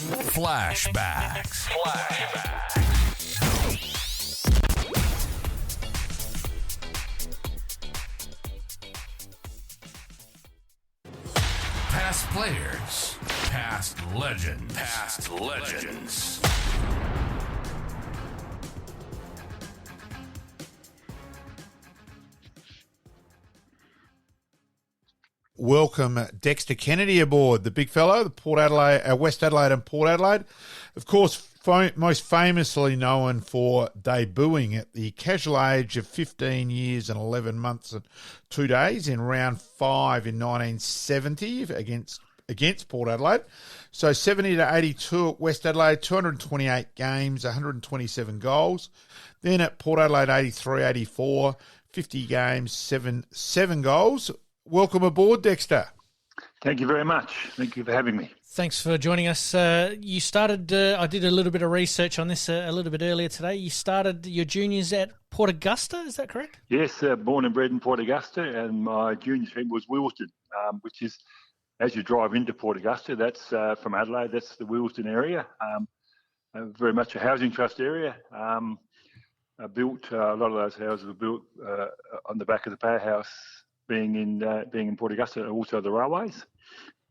Flashbacks. Past players, past legends. Welcome Dexter Kennedy aboard, the big fellow, the West Adelaide and Port Adelaide. Of course, most famously known for debuting at the casual age of 15 years and 11 months and 2 days in round 5 in 1970 against Port Adelaide. So 70 to 82 at West Adelaide, 228 games, 127 goals. Then at Port Adelaide 83, 84, 50 games, seven goals. Welcome aboard, Dexter. Thank you very much. Thank you for having me. Thanks for joining us. You started, I did a little bit of research on this a little bit earlier today. You started your juniors at Port Augusta, is that correct? Yes, born and bred in Port Augusta, and my junior team was Wilston, which is, as you drive into Port Augusta, that's from Adelaide, that's the Wilston area, very much a housing trust area. Built, a lot of those houses were built on the back of the powerhouse, being in Port Augusta, and also the railways.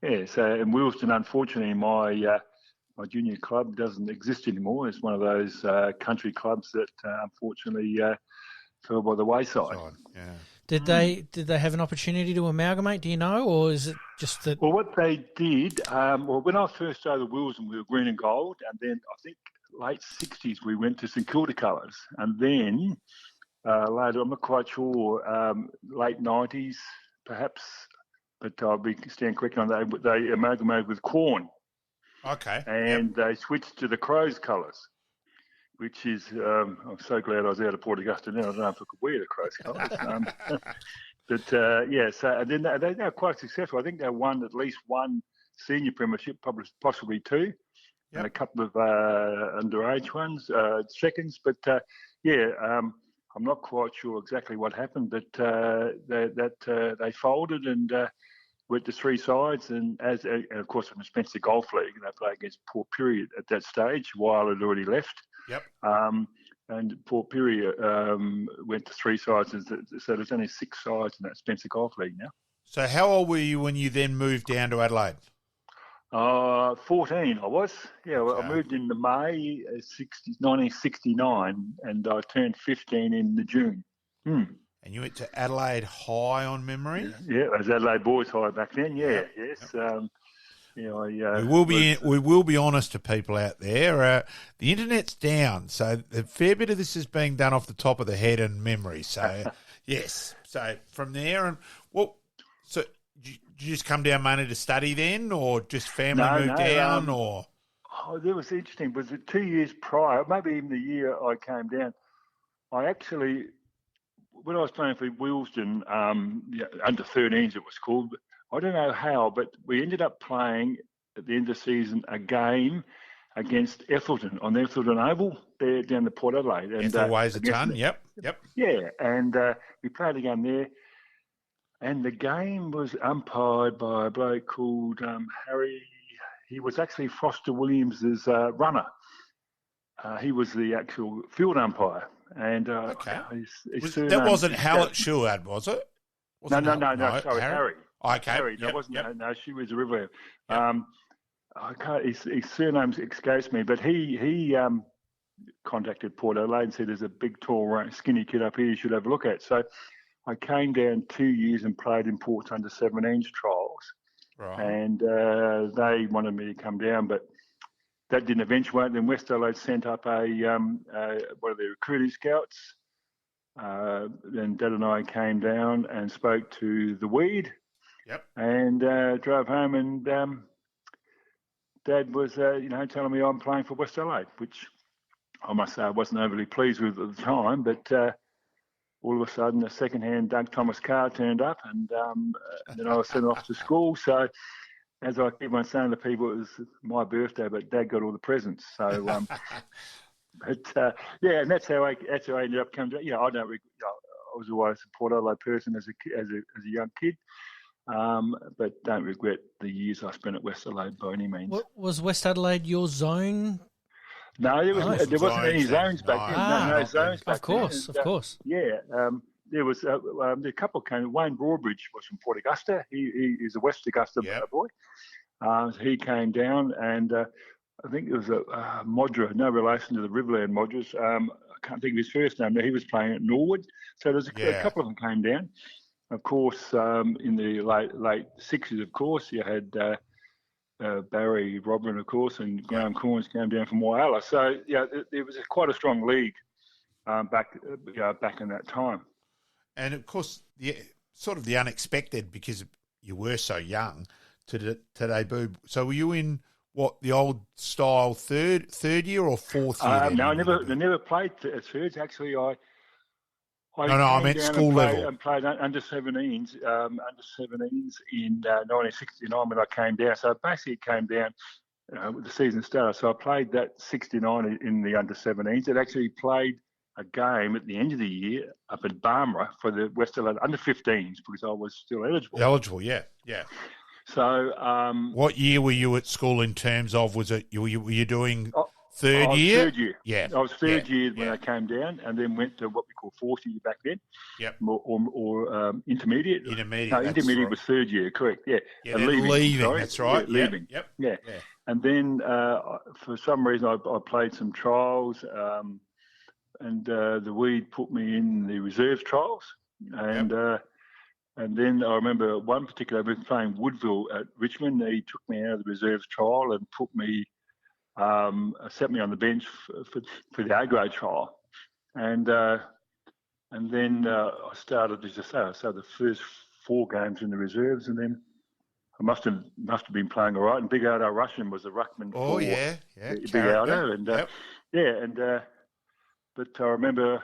Yeah, so in Wilston, unfortunately, my junior club doesn't exist anymore. It's one of those country clubs that unfortunately fell by the wayside. Yeah. Did they have an opportunity to amalgamate? Do you know, or is it just that? Well, what they did, when I first started Wilston, we were green and gold, and then I think late '60s we went to St Kilda colours, and then later, I'm not quite sure, late '90s perhaps, but I'll stand corrected on that. They amalgamated with Corn. Okay. And they switched to the Crows colours, which is, I'm so glad I was out of Port Augusta now. I don't know if I could wear the Crows colours. So and then they were quite successful. I think they won at least one senior premiership, possibly two, and a couple of underage ones, seconds. But I'm not quite sure exactly what happened, but they folded and went to three sides, and of course in the Spencer Golf League, they played against Port Pirie at that stage. Weil had already left. Yep. And Port Pirie went to three sides, so there's only six sides in that Spencer Golf League now. So how old were you when you then moved down to Adelaide? 14 I was. Yeah, well, Okay. I moved in May 1969, and I turned 15 in the June. And you went to Adelaide High on memory? Yeah, it was Adelaide Boys High back then. Yeah, yes. We will be honest to people out there. The internet's down, so a fair bit of this is being done off the top of the head and memory. So yes. So from there, and did you just come down mainly to study then, or just family moved down, or? Oh, that was interesting. Was it 2 years prior, maybe even the year I came down? I actually, when I was playing for Wilston, under 13s it was called. I don't know how, but we ended up playing at the end of the season a game against Ethelton on the Ethelton Oval there down the Port Adelaide. And Ethel weighs a ton. Yep. Yeah, and we played a game there. And the game was umpired by a bloke called Harry. He was actually Foster Williams' runner. He was the actual field umpire. And that wasn't Hallett Shuad, was it? No, sorry, Harry. Okay. Harry, that wasn't. No, she was a river. His surname escapes me, but he contacted Port Adelaide and said, "There's a big, tall, skinny kid up here you should have a look at." So I came down 2 years and played in Port's under 17s trials. Right. And they wanted me to come down, but that didn't eventuate. Then West Adelaide sent up one of their recruiting scouts. Then Dad and I came down and spoke to the Weed. Yep. And drove home, and Dad was, telling me I'm playing for West Adelaide, which I must say I wasn't overly pleased with at the time, but all of a sudden a second-hand Doug Thomas car turned up, and then I was sent off to school. So as I keep on saying to people, it was my birthday, but Dad got all the presents. So, and that's how I ended up coming to. I was always a Port Adelaide person as a young kid. but don't regret the years I spent at West Adelaide by any means. Was West Adelaide your zone? No, there wasn't any zones back then. No zones back then. Of course. Yeah, there was a couple came. Wayne Broadbridge was from Port Augusta. He is a West Augusta boy. He came down, and I think it was a Modra, no relation to the Riverland Modras. I can't think of his first name. He was playing at Norwood, so there's a couple of them came down. Of course, in the late 60s, of course, you had Barry Robin, of course, and Graham Corns came down from Whyalla. So yeah, there was quite a strong league back in that time. And of course, the unexpected, because you were so young to debut. So were you in the old style third year or fourth year? No, I never played thirds. Actually, I meant school level. And played under 17s, in 1969 when I came down. So basically, it came down with the season started. So I played that 69 in the under 17s. It actually played a game at the end of the year up at Barmera for the West Adelaide under 15s because I was still eligible. Eligible, yeah. So, what year were you at school in terms of? Was it were you doing third year? Third year. Yeah, I was third year when I came down, and then went to what we call fourth year back then. Yep. Or intermediate. Intermediate. No, intermediate was third year. Correct. Yeah. Leaving. Sorry. That's right. Yeah, leaving. Yep. Yeah. And then for some reason I played some trials, and the weed put me in the reserves trials, and. And then I remember one particular, I was playing Woodville at Richmond. He took me out of the reserves trial and put me, set me on the bench for the A-grade trial. And then I started, as I say, so the first 4 games in the reserves, and then I must have been playing all right. And Big Aldo Russian was the ruckman. Oh, yeah. Big Aldo. And, but I remember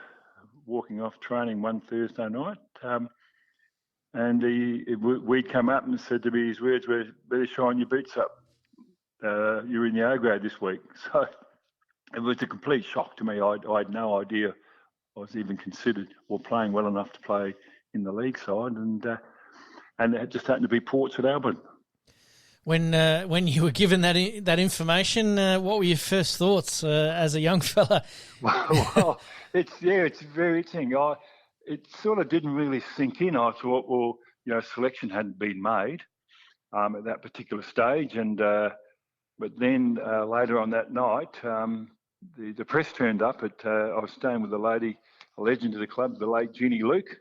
walking off training one Thursday night, and we'd come up and said to me, his words were, better shine your boots up. You're in the A-grade this week. So it was a complete shock to me. I had no idea I was even considered or playing well enough to play in the league side. And it just happened to be Ports at Albion. When you were given that information, what were your first thoughts as a young fella? Well, it's very interesting. It sort of didn't really sink in. I thought, well, selection hadn't been made at that particular stage, and but then later on that night, the press turned up. I was staying with a lady, a legend of the club, the late Jeannie Luke,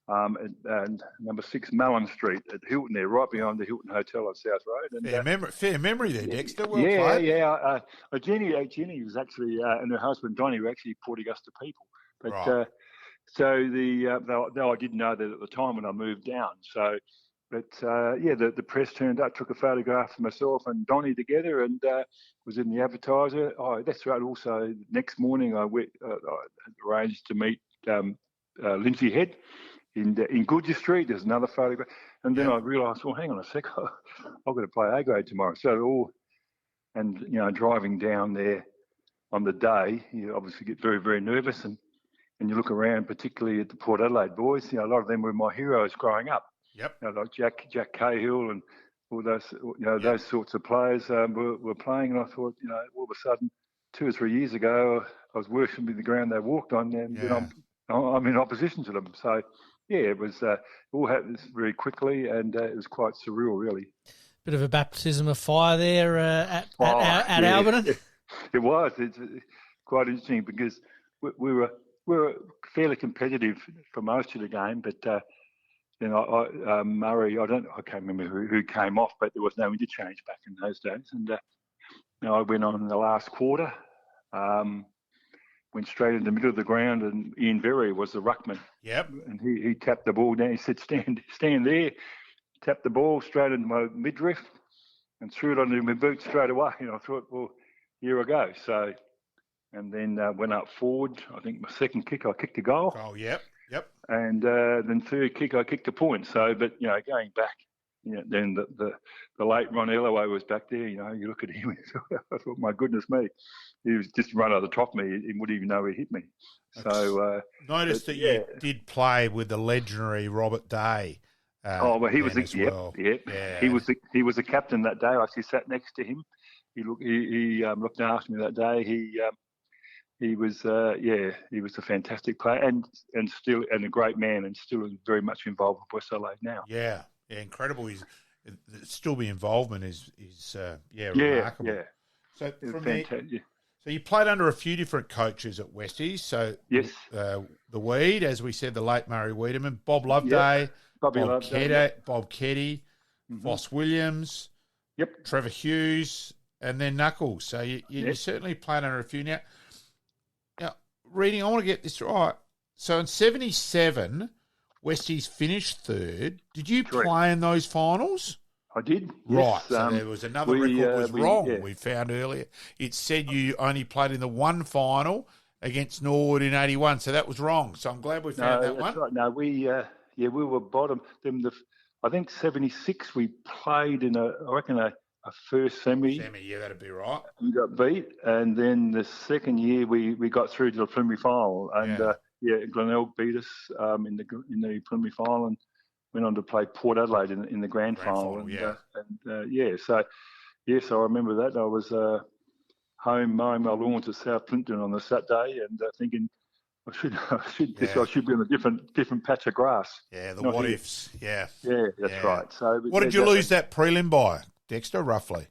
and number 6 Mallon Street at Hilton there, right behind the Hilton Hotel on South Road. And, fair memory there, Dexter. Well played. Yeah. Jeannie was actually, and her husband Donnie were actually Port Augusta people, but. Right. So though I didn't know that at the time when I moved down. So, but the press turned up, took a photograph of myself and Donnie together, and was in the advertiser. Oh, that's right. Also, next morning I arranged to meet Lindsay Head in Goodger Street. There's another photograph, and then I realised, well, hang on a sec, I've got to play A-grade tomorrow. So driving down there on the day, you obviously get very, very nervous and you look around, particularly at the Port Adelaide boys, a lot of them were my heroes growing up. Yep. Like Jack Cahill and all those, those sorts of players were playing. And I thought, all of a sudden, 2 or 3 years ago, I was worshipping the ground they walked on, and then I'm in opposition to them. So, it was all happened very quickly, and it was quite surreal, really. Bit of a baptism of fire there at Albion. It was. It's quite interesting because we were fairly competitive for most of the game, but Murray, I can't remember who came off, but there was no interchange back in those days. And I went on in the last quarter, went straight in the middle of the ground, and Ian Verry was the ruckman. Yep. And he tapped the ball down. He said, "Stand there." Tapped the ball straight into my midriff and threw it onto my boot straight away. And I thought, well, here I go. So. And then went up forward. I think my second kick, I kicked a goal. Oh, yep. And then third kick, I kicked a point. So, but going back, then the late Ron Ellaway was back there. You look at him, I thought, my goodness me, he was just run over the top of me. He wouldn't even know he hit me. So noticed that you did play with the legendary Robert Day He was as well. Yeah. He was the captain that day. I actually sat next to him. He looked after me that day. He was a fantastic player and a great man, and still very much involved with West Adelaide now. Yeah, incredible. The involvement is remarkable. Yeah. So so you played under a few different coaches at Westies. So yes, the Weed, as we said, the late Murray Wiedemann, Bob Loveday, Bob Ketty, Voss Williams, Trevor Hughes, and then Knuckles. So you certainly played under a few. Now, reading, I want to get this right. So in 77, Westies finished third. Did you play in those finals? I did. Right. Yes. So there was another record was wrong. We found earlier. It said you only played in the one final against Norwood in 81. So that was wrong. So I'm glad we found that one. Right. No, we were bottom. I think 76 we played in a first semi. Yeah, that'd be right. We got beat, and then the second year we got through to the preliminary final, and Glenelg beat us in the preliminary final, and went on to play Port Adelaide in the grand final. So I remember that. I was home mowing my lawns at South Clinton on the Saturday, and thinking I should be on a different patch of grass. Yeah, what ifs. Yeah. Yeah, that's right. So what did you lose that prelim by, Dexter, roughly?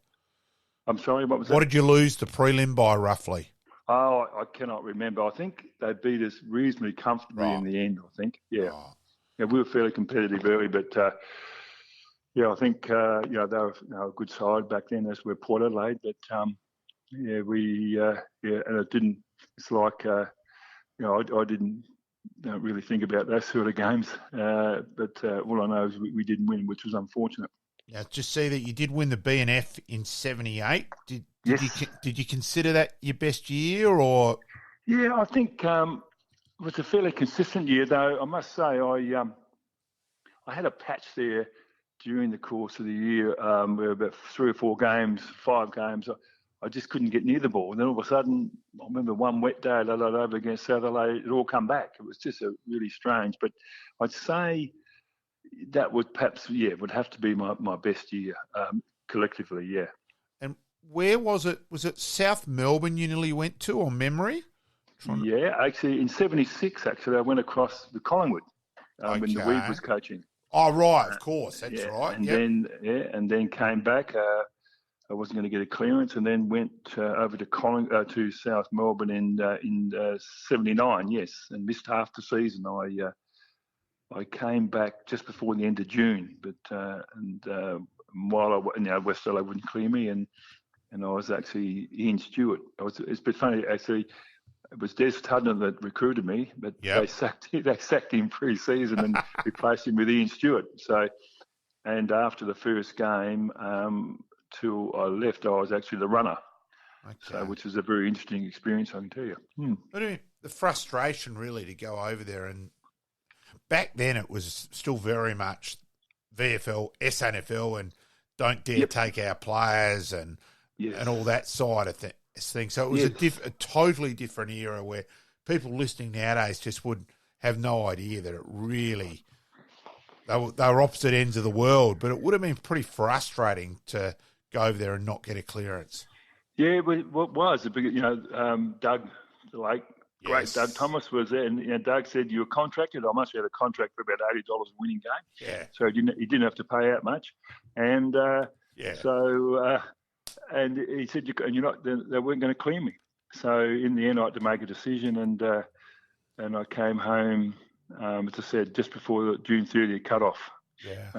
I'm sorry, what was that? What did you lose the prelim by, roughly? Oh, I cannot remember. I think they beat us reasonably comfortably in the end, I think. Yeah. Oh. Yeah, we were fairly competitive early, but I think they were a good side back then, as were Port Adelaide. But and it didn't. It's like I don't really think about those sort of games. But all I know is we didn't win, which was unfortunate. Now, just see that you did win the B&F in 78. Did you consider that your best year, or? Yeah, I think. It was a fairly consistent year, though. I must say, I had a patch there during the course of the year where about 3 or 4 games, 5 games, I just couldn't get near the ball. And then all of a sudden, I remember one wet day, over against South Adelaide, it all come back. It was just really strange. But I'd say that would perhaps, would have to be my best year collectively, yeah. And where was it? Was it South Melbourne you nearly went to, on memory? Yeah, actually, in 76, I went across to Collingwood when the Weed was coaching. Oh, right, of course, that's right. And then came back. I wasn't going to get a clearance, and then went over to South Melbourne in 79. Yes, and missed half the season. I came back just before the end of June, but while West Adelaide wouldn't clear me, and I was actually Ian Stewart. It's a bit funny actually. It was Des Tudner that recruited me, but they sacked him pre-season and replaced him with Ian Stewart. So, and after the first game, till I left, I was actually the runner. Okay. So, which was a very interesting experience, I can tell you. But I mean, the frustration really to go over there, and back then it was still very much VFL, SNFL, and don't dare take our players and all that side of things. So it was a totally different era where people listening nowadays just would have no idea that it really they were opposite ends of the world. But it would have been pretty frustrating to go over there and not get a clearance. Yeah, well, it was. Doug, the late great Doug Thomas was there, and Doug said, "You were contracted." I must have had a contract for about $80 a winning game. Yeah. So he didn't have to pay out much, and so. And he said, they weren't going to clear me. So in the end, I had to make a decision, and I came home, as I said, just before the June 30th cut-off. Yeah.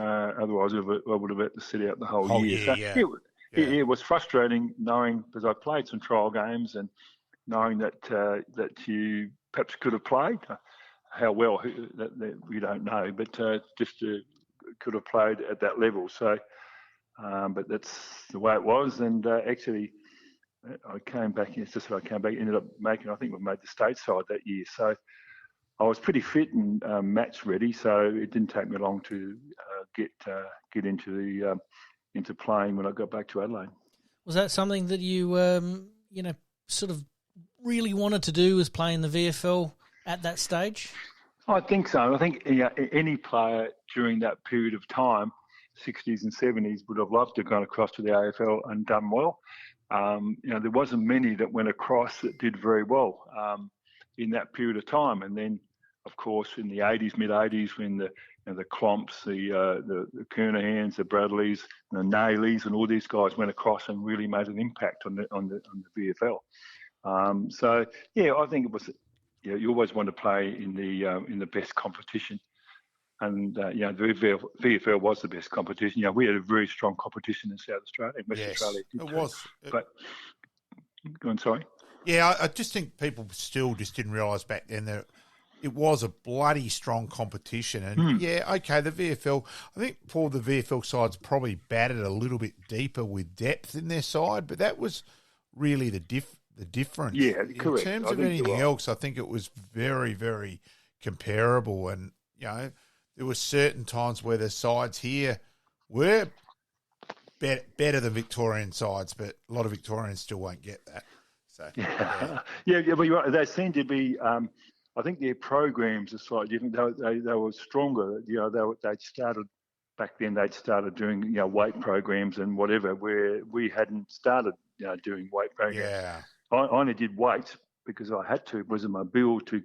Otherwise, I would have had to sit out the whole year. So it was frustrating knowing, because I played some trial games, and knowing that you perhaps could have played. How well, that we don't know, but could have played at that level. So. But that's the way it was, and actually, I came back. It's just that I came back. Ended up making. I think we made the state side that year, so I was pretty fit and match ready. So it didn't take me long to get into playing when I got back to Adelaide. Was that something that you sort of really wanted to do? Was playing the VFL at that stage? I think so. I think any player during that period of time, 60s and 70s, would have loved to have gone across to the AFL and done well. There wasn't many that went across that did very well in that period of time. And then, of course, in the 80s, mid-80s, when the Clomps, the Kernahans, the Bradleys, the Nayleys, and all these guys went across and really made an impact on the VFL. I think it was. You always want to play in the best competition, and the VFL was the best competition. We had a very strong competition in South Australia, in West Australia. It was. But go on, sorry. Yeah, I just think people still just didn't realise back then that it was a bloody strong competition. And the VFL, I think Paul, the VFL side's probably batted a little bit deeper with depth in their side, but that was really the difference. Yeah, correct. In terms of anything else, I think it was very, very comparable. And, there were certain times where the sides here were better than Victorian sides, but a lot of Victorians still won't get that. So, but you're right. They seem to be, I think their programs are slightly different. They were stronger. They'd started back then. They'd started doing weight programs and whatever, where we hadn't started doing weight programs. Yeah, I only did weights because I had to. It was in my bill to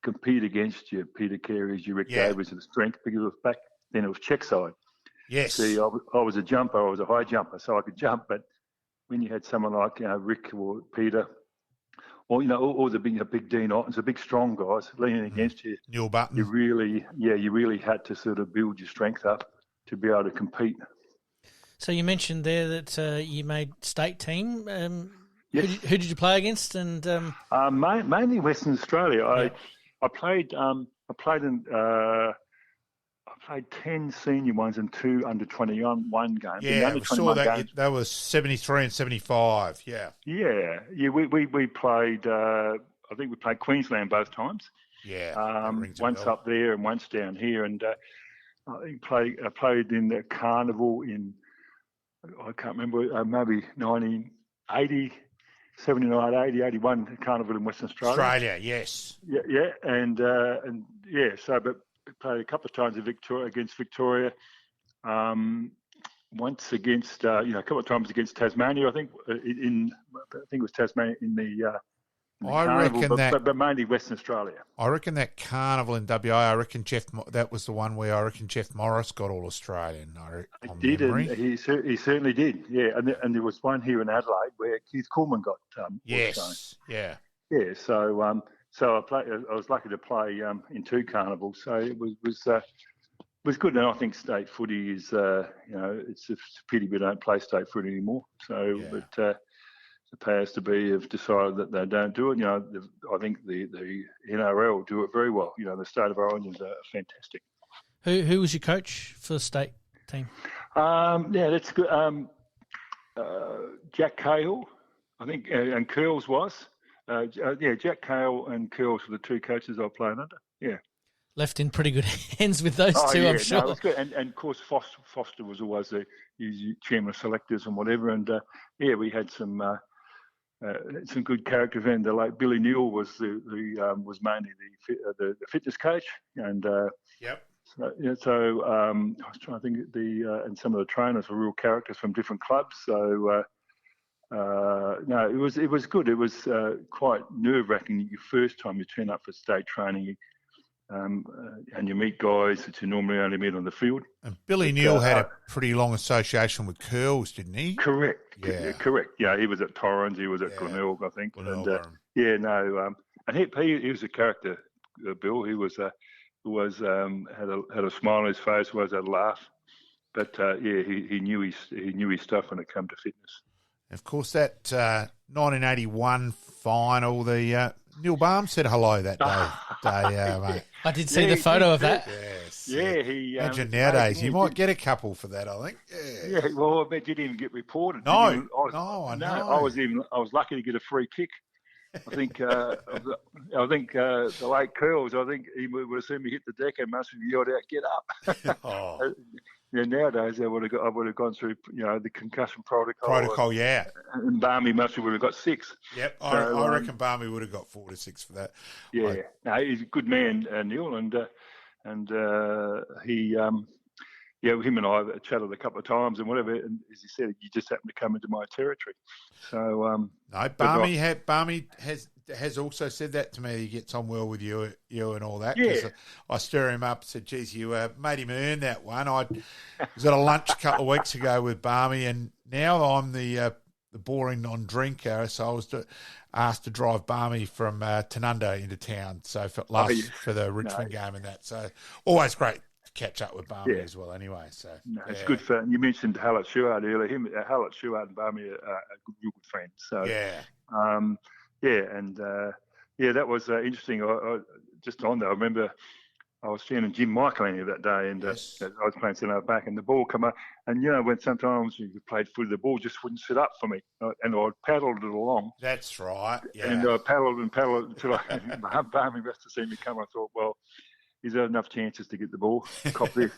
compete against your Peter Careys, your Rick Davies, and the strength, because it was back then it was check side. Yes. See, I was a jumper. I was a high jumper, so I could jump. But when you had someone like Rick or Peter, or all the big Dean Ottens, the big strong guys leaning against you, Neil Button, you really had to sort of build your strength up to be able to compete. So you mentioned there that you made state team. Yes. Who did you play against? And mainly Western Australia. I played I played 10 senior ones and 2 under 21 games. Yeah, I saw that. That was 73 and 75. Yeah. Yeah. We played. I think we played Queensland both times. Yeah. Once up there and once down here, and I played in the Carnival in, I can't remember, maybe 1980. 79, 80, 81 Carnival in Western Australia. Yes. Yeah, but we played a couple of times against Victoria. Once against, a couple of times against Tasmania. I think it was Tasmania in the Carnival, but mainly Western Australia. I reckon that Carnival in WA. I reckon that was the one where I reckon Jeff Morris got all Australian. He did, and he certainly did. Yeah, and there was one here in Adelaide where Keith Coleman got. Yes. Yeah. Yeah. So I was lucky to play in 2 carnivals. So it was good. And I think state footy is it's a pity we don't play state footy anymore. So but. The powers to be have decided that they don't do it. I think the NRL do it very well. The state of origins are fantastic. Who was your coach for the state team? That's good. Jack Cahill, I think, and Curls was. Jack Cahill and Curls were the 2 coaches I played under. Yeah. Left in pretty good hands with those two, I'm sure. No, it was good. And of course, Foster was always the chairman of selectors and whatever. And we had some good characters. And the late Billy Newell was was mainly the fitness coach. And yep. So I was trying to think and some of the trainers were real characters from different clubs. So it was good. It was quite nerve-wracking your first time you turn up for state training. And you meet guys that you normally only meet on the field. And Billy Newell had a pretty long association with Curls, didn't he? Correct. Yeah. Correct. Yeah, he was at Torrens. He was at Glenelg, I think. And he was a character, Bill. He was had a smile on his face, always had a laugh. But he knew his stuff when it came to fitness. Of course, that 1981 final, the Neil Barham said hello that day, mate. I did see the photo of that. Yes. Yeah, he. Imagine nowadays, you might get a couple for that, I think. Yeah. Well, I bet you didn't even get reported. No, I know. I was lucky to get a free kick. I think the late Curls. I think he would have seen me hit the deck and must have yelled out, "Get up!" Oh. Nowadays I would have gone through, the concussion protocol. Yeah. And Barmy must would have got 6. Yep, So, I reckon Barmy would have got 4 to 6 for that. Yeah, no, he's a good man, Neil, and he, him and I have chatted a couple of times and whatever. And as he said, you just happen to come into my territory. So no, Barmy has also said that to me. He gets on well with you and all that. Yeah. I stir him up. Said, "Geez, you made him earn that one." I was at a lunch a couple of weeks ago with Barmy, and now I'm the boring non-drinker, so I was asked to drive Barmy from Tanunda into town. So for the Richmond game and that. So always great to catch up with Barmy as well. Anyway, so it's good for. You mentioned Hallett Shuard earlier. Hallett Shuard and Barmy are real good friends. So that was interesting. I just on there, I remember I was standing Jim Michael that day, and I was playing centre back, and the ball come up, and when sometimes you played footy, the ball just wouldn't sit up for me, and I paddled it along. That's right. Yeah. And I paddled until Barmy must have seen me come. I thought, well, he's had enough chances to get the ball. Cop this.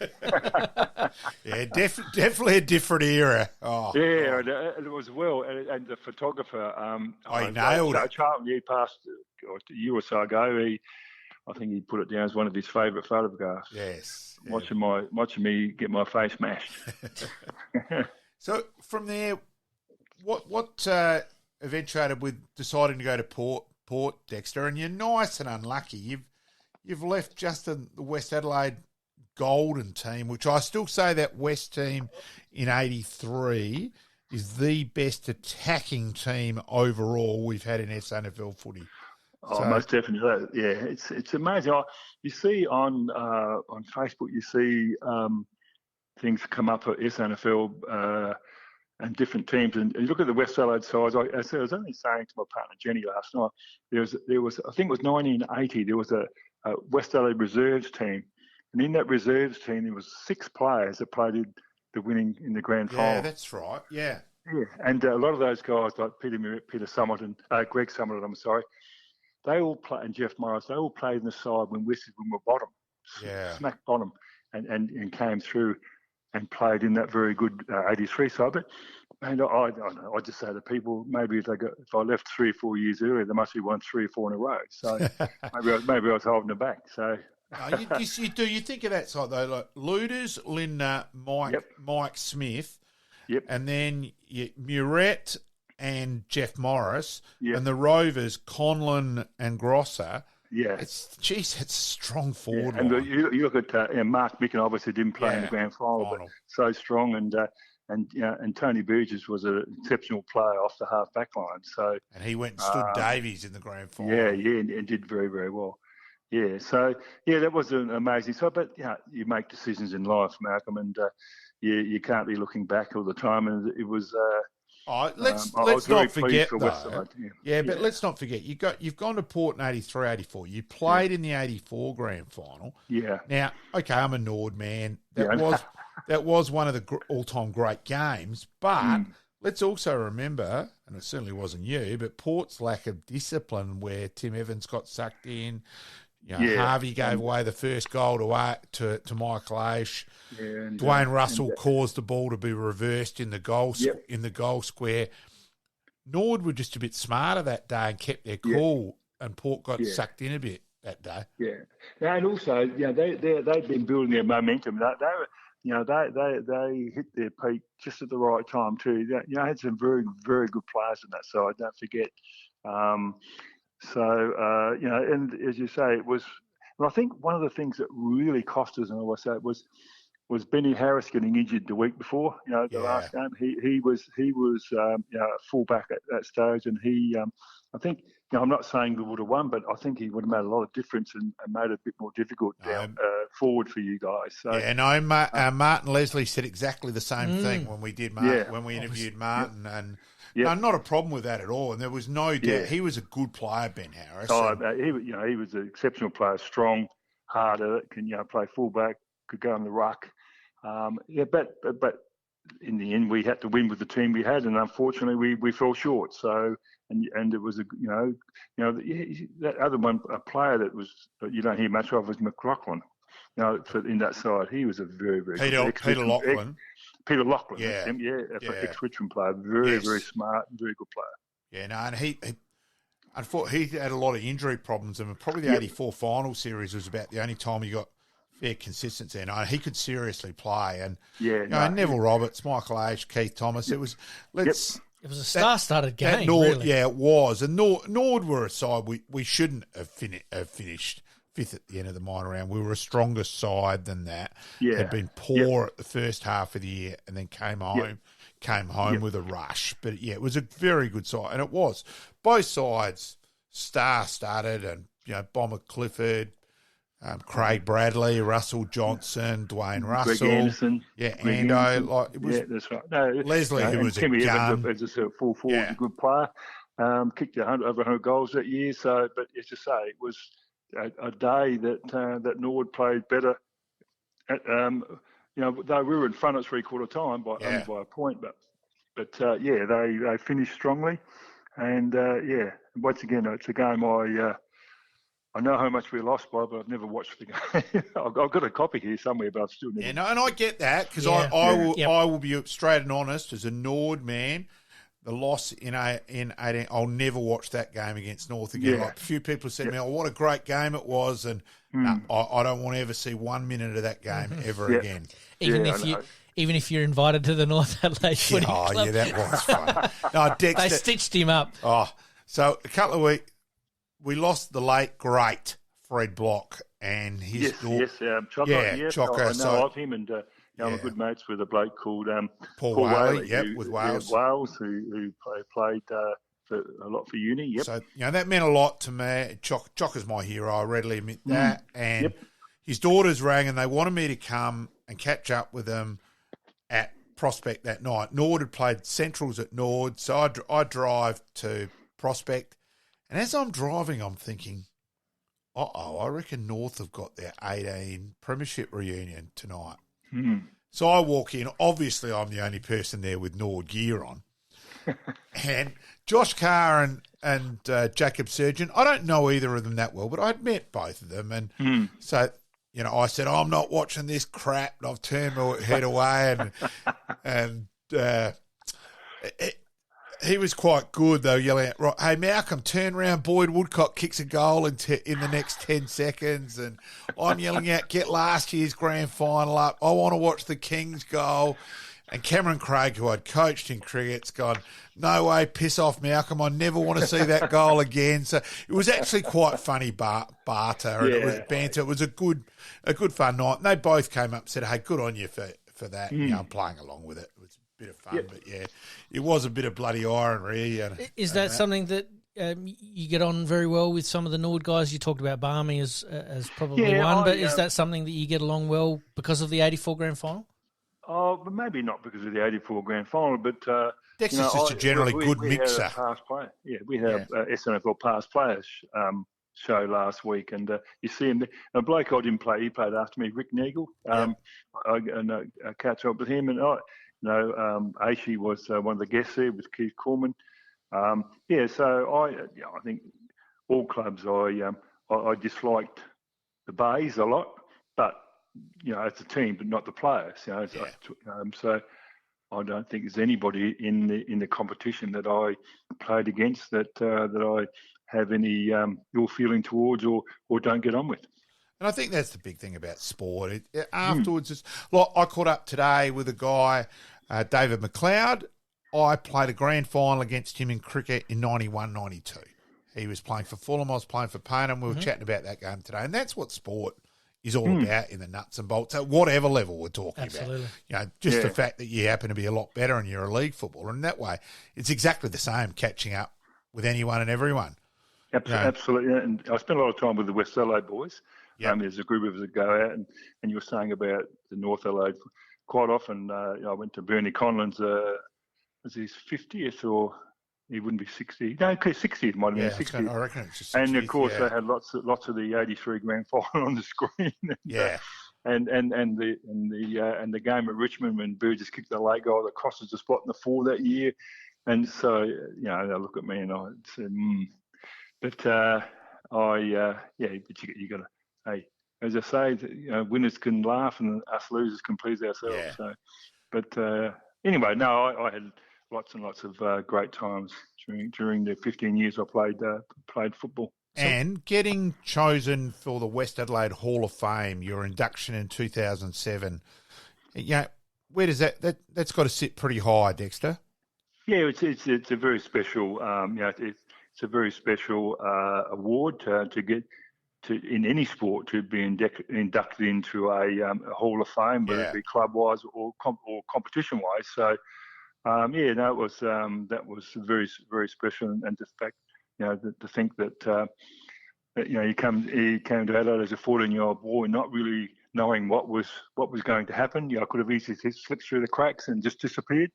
Yeah, definitely a different era. Oh, yeah, and it was well. And the photographer, he nailed it. Charlton, he passed a year or so ago. I think he put it down as one of his favourite photographs. Yes, watching me get my face mashed. So from there, what eventuated with deciding to go to Port, Dexter? And you're nice and unlucky. You've left just the West Adelaide Golden team, which I still say that West team in '83 is the best attacking team overall we've had in SANFL footy. Oh, most definitely. Yeah, it's amazing. You see on Facebook, you see things come up at SANFL and different teams, and you look at the West Adelaide sides. I was only saying to my partner Jenny last night. There was I think it was 1980. There was a West Adelaide reserves team, and in that reserves team there was 6 players that played in the winning in the grand final. Yeah, that's right. Yeah. Yeah, and a lot of those guys like Peter Summit and Greg Summit, I'm sorry. They all play, and Jeff Morris. They all played in the side when we were bottom, smack bottom, and came through and played in that very good '83 side. But and I just say to people, maybe if I left 3 or 4 years earlier, they must have won 3 or 4 in a row. So maybe I was holding them back. So. You think of that side though, like Luders, Linda, Mike Smith, and then Muret and Jeff Morris, and the Rovers, Conlon and Grosser. Yeah, it's a strong forward line. And you look at Mark Micken obviously didn't play in the grand final, but so strong, and Tony Burgess was an exceptional player off the half back line. So he went and stood Davies in the grand final. Yeah, and did very, very well. Yeah, so that was an amazing side. But you make decisions in life, Malcolm, and you can't be looking back all the time. And it was. Let's not forget though. But let's not forget you've gone to Port in '83, '84. You played in the '84 grand final. Yeah. Now, okay, I'm a Nord man. That was one of the all-time great games. But let's also remember, and it certainly wasn't you, but Port's lack of discipline, where Tim Evans got sucked in. Harvey gave away the first goal to Michael Aish. Dwayne Russell caused the ball to be reversed in the goal square. Nord were just a bit smarter that day and kept their cool, and Port got sucked in a bit that day. Yeah, and also they'd been building their momentum. They hit their peak just at the right time too. Had some very, very good players on that side. Don't forget. And as you say, it was. And I think one of the things that really cost us, and I always say, was Benny Harris getting injured the week before. The last game, he was fullback at that stage, and he, I think, I'm not saying we would have won, but I think he would have made a lot of difference and made it a bit more difficult forward for you guys. So Martin Leslie said exactly the same thing when we did when we interviewed Martin and. No, not a problem with that at all. And there was no doubt he was a good player, Ben Harris. He was an exceptional player, strong, hard at it, can play fullback, could go in the ruck. But in the end, we had to win with the team we had, and unfortunately, we fell short. So, and it was that other one, a player that was you don't hear much of was McLaughlin. In that side, he was a very, very Peter Lachlan. Peter Lachlan. Yeah. That's him, Yeah. ex-Richmond player, very, Yes. very smart, very good player. Yeah, no, and he had a lot of injury problems, and probably the '84 final series was about the only time he got fair consistency. And he could seriously play. And Neville Roberts, Michael H, Keith Thomas. It was It was a star-studded game. Really. Yeah, it was. And Nord were a side we shouldn't have finished fifth at the end of the minor round. We were a stronger side than that. Yeah. Had been poor at the first half of the year, and then came home with a rush. But it was a very good side, and it was both sides star-studded, and Bomber Clifford, Craig Bradley, Russell Johnson, Dwayne Russell, Greg Anderson, Ando. It was that's right. No, Leslie, who was Timmy a gun. Evans, as a full forward, a good player. Kicked over 100 goals that year. So, but as you say, it was a day that Nord played better. Though we were in front at 3/4 time only by a point, but they finished strongly, and once again, it's a game I know how much we lost by, but I've never watched the game. I've got a copy here somewhere, but I've still never. Yeah, no, and I get that because I will be straight and honest as a Nord man. The loss in 18, I'll never watch that game against North again. Yeah. Like a few people said to me, "Oh, what a great game it was," and I don't want to ever see 1 minute of that game ever again. Even if you're invited to the North Adelaide Footy Club. Oh, yeah, that was fun. No, Dexter, they stitched him up. Oh, so a couple of weeks, we lost the late great Fred Block and his daughter. Choco. I know of him, and I'm good mates with a bloke called Paul Whaley, with Wales. Wales, who played a lot for uni. Yep. So that meant a lot to me. Choca's my hero. I readily admit that. And his daughters rang, and they wanted me to come and catch up with them at Prospect that night. Nord had played Centrals at Nord, so I drive to Prospect. And as I'm driving, I'm thinking, I reckon North have got their 18 premiership reunion tonight. So I walk in. Obviously, I'm the only person there with Nord gear on. And Josh Carr and Jacob Surgeon, I don't know either of them that well, but I'd met both of them. And so, I said, I'm not watching this crap. And I've turned my head away. And he was quite good, though, yelling out, right, hey, Malcolm, turn round. Boyd Woodcock kicks a goal in the next 10 seconds. And I'm yelling out, get last year's grand final up. I want to watch the Kings goal. And Cameron Craig, who I'd coached in cricket's gone, no way, piss off, Malcolm. I never want to see that goal again. So it was actually quite funny barter. And it was banter. It was a good fun night. And they both came up and said, hey, good on you for that. I'm playing along with it. It was a bit of fun. But, it was a bit of bloody irony. Is that something that you get on very well with some of the Nord guys? You talked about Barmy as probably one, but is that something that you get along well because of the 84 grand final? Oh, but maybe not because of the 84 grand final, but Dexter's just a generally good mixer. Had a past player. We had a SNFL past players show last week, and you see him. A bloke I didn't play, he played after me, Rick Neagle. I catch up with him, and Aishi was one of the guests there with Keith Corman. So I think all clubs I disliked the Bays a lot, but it's a team, but not the players. So I don't think there's anybody in the competition that I played against that I have any ill feeling towards or don't get on with. And I think that's the big thing about sport. Afterwards, it's like I caught up today with a guy, David McLeod. I played a grand final against him in cricket in 91, 92. He was playing for Fulham. I was playing for Payneham. We were chatting about that game today. And that's what sport is all about in the nuts and bolts at whatever level we're talking about. The fact that you happen to be a lot better and you're a league footballer. And that way, it's exactly the same catching up with anyone and everyone. Absolutely. And I spent a lot of time with the West Adelaide boys. There's a group of us that go out, and you were saying about the North Adelaide. Quite often, I went to Bernie Conlon's, was his 50th or he wouldn't be 60. No, 60th might have been 60th. I reckon it's just 60th, and of course, they had lots of the '83 grand final on the screen. And the game at Richmond when Burgess kicked the late goal that cost us a spot in the 4 that year. And so, they look at me and I said, But but you got to, hey, as I say, winners can laugh and us losers can please ourselves. Yeah. So, But anyway, no, I had lots and lots of great times during the 15 years I played football. And getting chosen for the West Adelaide Hall of Fame, your induction in 2007, where does that's got to sit pretty high, Dexter? Yeah, it's a very special, it's a very special award to get in any sport to be inducted into a Hall of Fame, whether it be club wise or competition wise. So, it was that was very very special, and the fact, to think that you came to Adelaide as a 14-year-old boy, not really knowing what was going to happen. I could have easily slipped through the cracks and just disappeared.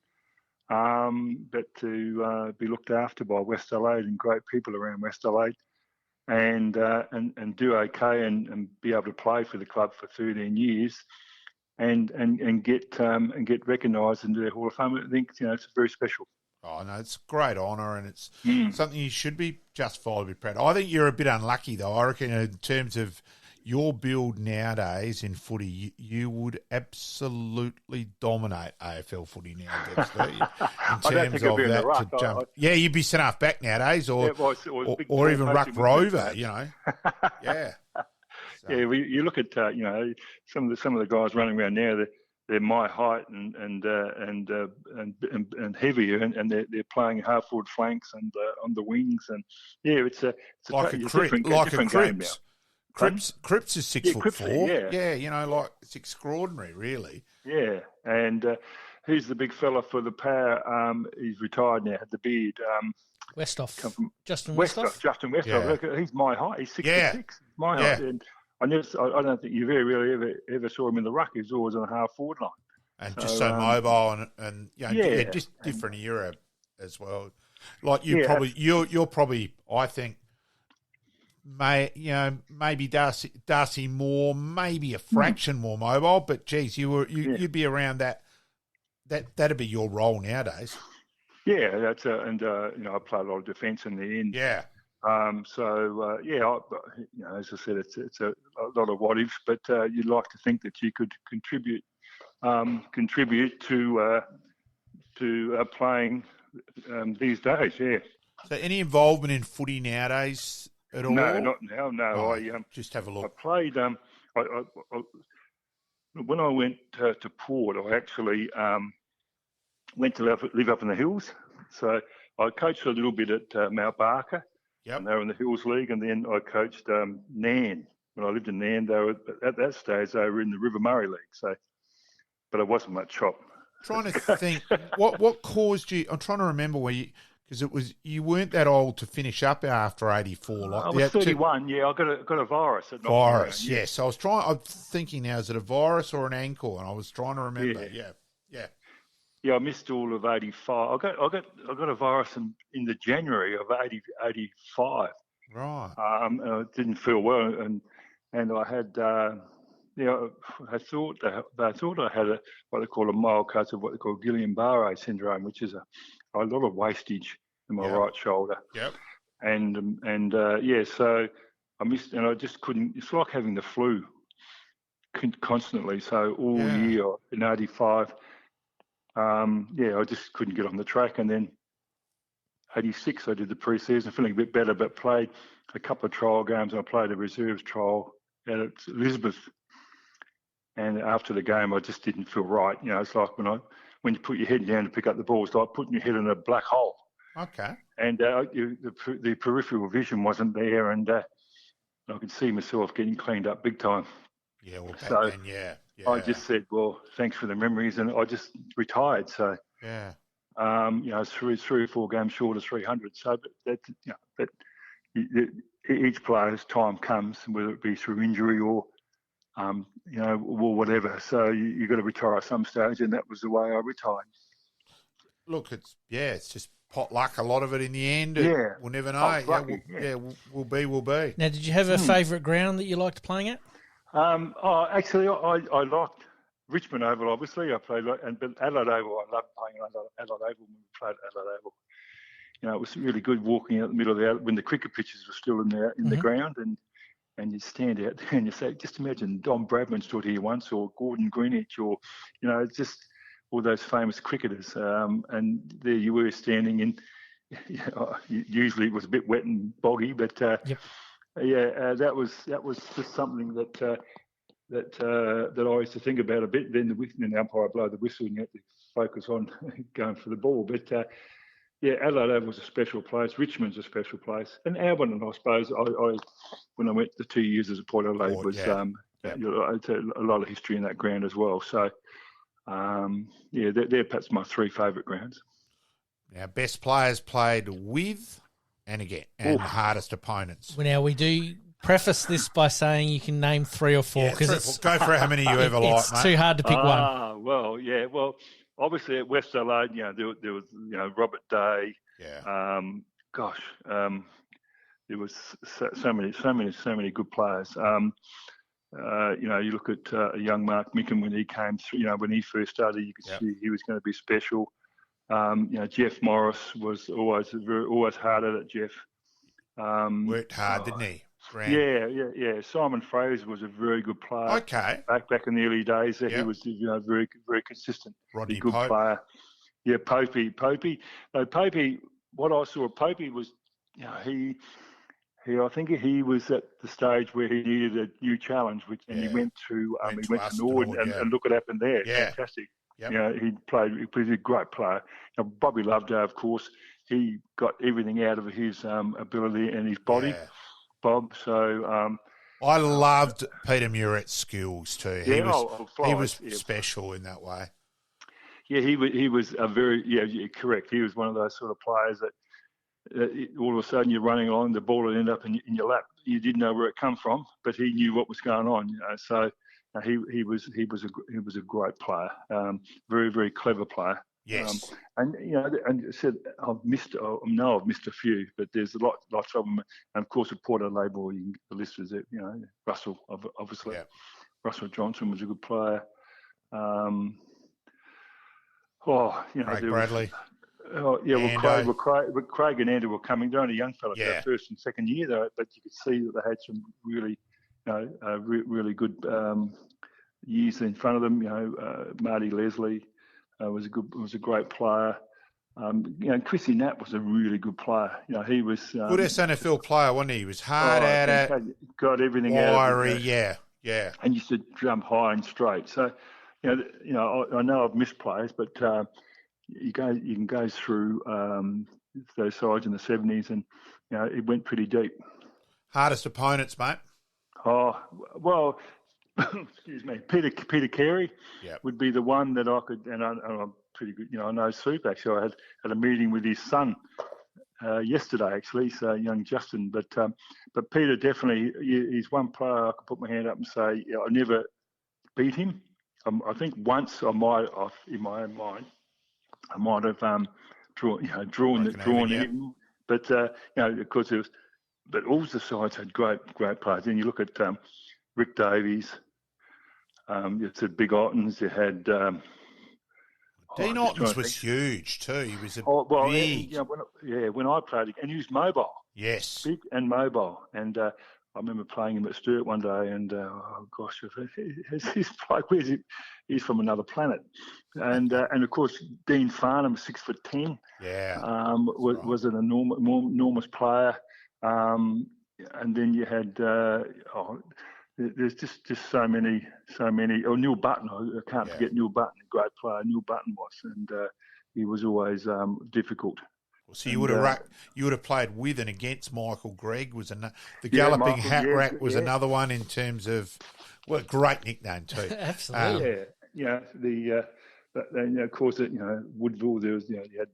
But to be looked after by West Adelaide and great people around West Adelaide, and do okay and be able to play for the club for 13 years, and get recognised into their Hall of Fame, I think it's very special. Oh no, it's a great honour, and it's something you should be justifiably proud of. I think you're a bit unlucky though. I reckon in terms of your build nowadays in footy, you would absolutely dominate AFL footy now, Dexter. In terms of that to jump. You'd be centre half back nowadays, or even ruck rover, Yeah. So. Yeah, you look at some of the guys running around now. They're my height and heavier, and they're playing half forward flanks and on the wings, and it's a different game now. Cripps is 6'4". Yeah. It's extraordinary, really. Yeah, and who's the big fella for the power? He's retired now. Had the beard. Westhoff. Justin Westhoff. Yeah. He's my height. He's 6'6". He's my height. And I don't think you very rarely ever saw him in the ruck. He was always on a half forward line. And just so mobile and just different era as well. Like you're probably, I think, maybe Darcy more, maybe a fraction more mobile, but geez, you'd be around that. That'd be your role nowadays. Yeah, that's I play a lot of defence in the end. Yeah. As I said, it's a lot of what ifs, but you'd like to think that you could contribute to playing these days. Yeah. So, any involvement in footy nowadays at all? No, not now. No, oh, just have a look. I played. When I went to Port, I actually went to live up in the hills. So I coached a little bit at Mount Barker. Yep. And they were in the Hills League, and then I coached Nan. When I lived in Nan, they were at that stage they were in the River Murray League. So, but it wasn't much chop. Trying to think what caused you. I'm trying to remember because you weren't that old to finish up after 84. I was 31. I got a virus. Virus, yes. So I'm thinking now, is it a virus or an ankle? And I was trying to remember. Yeah. Yeah, I missed all of 85. I got a virus in the January of 85. Right. And I didn't feel well, and I had I thought I had what they call a mild case of what they call Guillain-Barré syndrome, which is a lot of wastage in my right shoulder. Yep. So I missed, and I just couldn't. It's like having the flu constantly. So all year in 85. I just couldn't get on the track, and then 86 I did the pre-season, feeling a bit better, but played a couple of trial games, and I played a reserves trial at Elizabeth, and after the game I just didn't feel right. It's like when you put your head down to pick up the ball, it's like putting your head in a black hole. Okay. And the peripheral vision wasn't there, and I could see myself getting cleaned up big time. Yeah, well, so yeah. I just said, well, thanks for the memories, and I just retired. So it's 3 or 4 games short of 300. So, but each player's time comes, whether it be through injury or or whatever. So you got to retire at some stage, and that was the way I retired. Look, it's just pot luck. A lot of it in the end. We'll never know. We'll be. Now, did you have a favourite ground that you liked playing at? Actually, I liked Richmond Oval, obviously. I played, but Adelaide Oval, I loved playing Adelaide Oval when we played Adelaide Oval. It was really good walking out the middle of when the cricket pitches were still in the ground, and you stand out there and you say, just imagine Don Bradman stood here once, or Gordon Greenwich, or, just all those famous cricketers, and there you were standing in. Usually it was a bit wet and boggy, but Yep. that was just something that I used to think about a bit. Then the umpire blow the whistle, and you had to focus on going for the ball. But Adelaide was a special place. Richmond's a special place, and Albion, I suppose. I when I went the 2 years as a Port Adelaide was it's a lot of history in that ground as well. So they're perhaps my three favourite grounds. Now, best players played with and again, and hardest opponents. Well, now we do preface this by saying you can name 3 or 4 because go for how many you ever like, it's mate. too hard to pick one. Well, obviously at West Adelaide, there was Robert Day. Yeah. There was so many good players. You look at a young Mark Micken when he came through. When he first started, you could see he was going to be special. Jeff Morris was always hard at it. Jeff Worked hard, didn't he? Yeah. Simon Fraser was a very good player. Okay. Back in the early days, he was very very consistent. Rodney good Pope. player. Yeah, Popey. No, Popey. What I saw of Popey was, I think he was at the stage where he needed a new challenge, and he went to Nord and look what happened there. Yeah. Fantastic. Yep. He was a great player. Bobby Loveday, of course, he got everything out of his ability and his body. Yeah. Bob. So I loved Peter Muret's skills too. He was special in that way. Yeah, he was a very correct. He was one of those sort of players that all of a sudden you're running along, the ball would end up in your lap. You didn't know where it come from, but he knew what was going on. So he was a great player. Very very clever player. Yes. And said I've missed a few, but there's lots of them. And of course, at Port Adelaide, the list is Russell, obviously. Yeah. Russell Johnson was a good player. Craig Bradley. Craig and Andrew were coming. They're only young fellas, their first and second year though, but you could see that they had some really, really good years in front of them. Marty Leslie was a great player. Chrissy Knapp was a really good player. He was good SNFL player, wasn't he? He was hard at it, got everything wiry, out of it. Yeah. And used to jump high and straight. So, I know I've missed players, but you can go through those sides in the 70s, and it went pretty deep. Hardest opponents, mate. Oh well, excuse me. Peter Carey would be the one that I could, and I'm pretty good. I know Soup actually. I had a meeting with his son yesterday actually, so young Justin. But Peter definitely, he's one player I could put my hand up and say I never beat him. I think once in my own mind, I might have drawn even, but of course it was. But all the sides had great players. And you look at Rick Davies. You had Big Ottens. You had Dean Ottens was huge too. He was big. When I played, and he was mobile. Yes, big and mobile. And I remember playing him at Sturt one day, and he's like, where's he? He's from another planet. And of course, Dean Farnham, 6'10". Yeah, was an enormous player. And then you had there's just so many. Oh, Neil Button, I can't forget Neil Button, a great player. Neil Button was, and he was always difficult. So you would have played with and against Michael Gregg. The Galloping Hat Rat was another one in terms of great nickname too. Absolutely. Of course, Woodville. There was you had.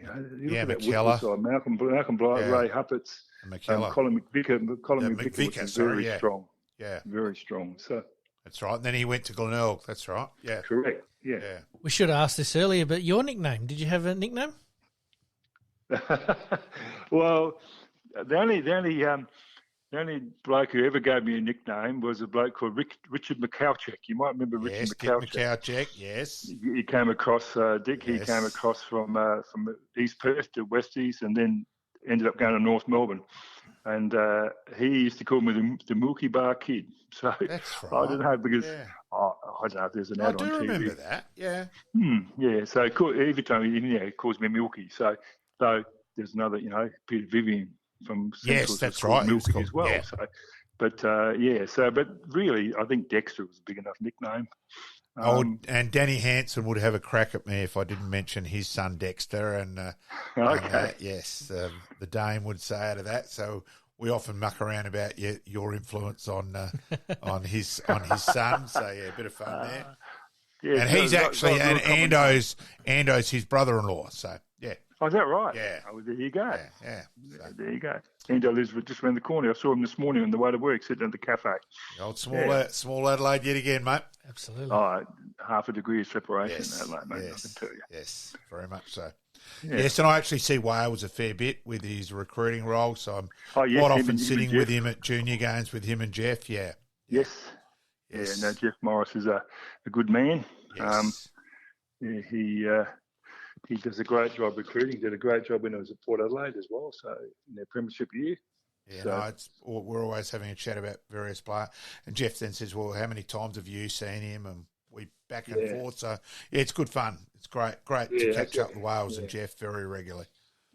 McKellar. Malcolm Blight, Ray Huppets, Colin McVicker was very strong. Yeah. Very strong. So that's right. And then he went to Glenelg. That's right. Yeah. Correct. Yeah. We should have asked this earlier, but your nickname, did you have a nickname? Well, the only bloke who ever gave me a nickname was a bloke called Richard McCowcheck. You might remember Richard McCowcheck. McCowcheck, yes. He came across, Dick. Yes. He came across from East Perth to West East, and then ended up going to North Melbourne. And he used to call me the Milky Bar Kid. So that's right. I don't know, because I don't know if there's an I ad on do TV. remember that. Yeah. Yeah, so every time he calls me Milky. So there's another, Peter Vivian from Central. Yes, that's called right. He was Milky called, as well. yeah. So, but really, I think Dexter was a big enough nickname. And Danny Hansen would have a crack at me if I didn't mention his son Dexter, and Okay. yes, the Dame would say out of that. So we often muck around about your influence on his son. So yeah, a bit of fun there. Yeah, And he's actually Ando's his brother-in-law. So yeah. Oh, is that right? Yeah. Oh, well, there you go. Yeah. So, there you go. Ando lives just around the corner. I saw him this morning on the way to work, sitting at the cafe. the old small Adelaide yet again, mate. Absolutely. Oh, half a degree of separation. Yes, Adelaide, mate, yes, I can tell you. yes, very much so. Yeah. Yes, and I actually see Wales a fair bit with his recruiting role, so I'm yes, quite him often and sitting Jeff. with him at junior games with him and Jeff. Yeah. Yes. Yes. Yeah, no, Jeff Morris is a good man. Yes. He does a great job recruiting. He did a great job when he was at Port Adelaide as well, so in their premiership year. Yeah, So- we're always having a chat about various players. And Jeff then says, well, how many times have you seen him? And we back and forth. So, yeah, it's good fun. It's great to catch up with Wales and Jeff very regularly.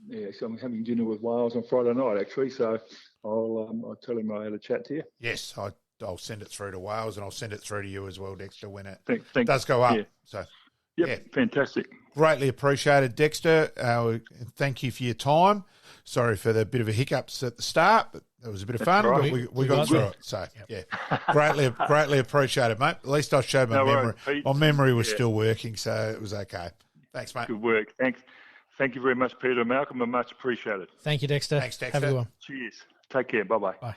Yeah, so I'm having dinner with Wales on Friday night, actually, so I'll tell him I had a chat to you. Yes, I'll send it through to Wales, and I'll send it through to you as well, Dexter, when it Thank- does go up. yeah. So, Yep, yeah. fantastic. Greatly appreciated, Dexter. Thank you for your time. Sorry for the bit of a hiccups at the start, but it was a bit of fun. right. But we got through it. So, yeah, greatly appreciated, mate. At least I showed my No memory. worries, Pete. My memory was still working, so it was okay. Thanks, mate. Good work. Thanks. Thank you very much, Peter and Malcolm, and much appreciated. Thank you, Dexter. Thanks, Dexter. Have a good one. Cheers. Take care. Bye-bye. Bye.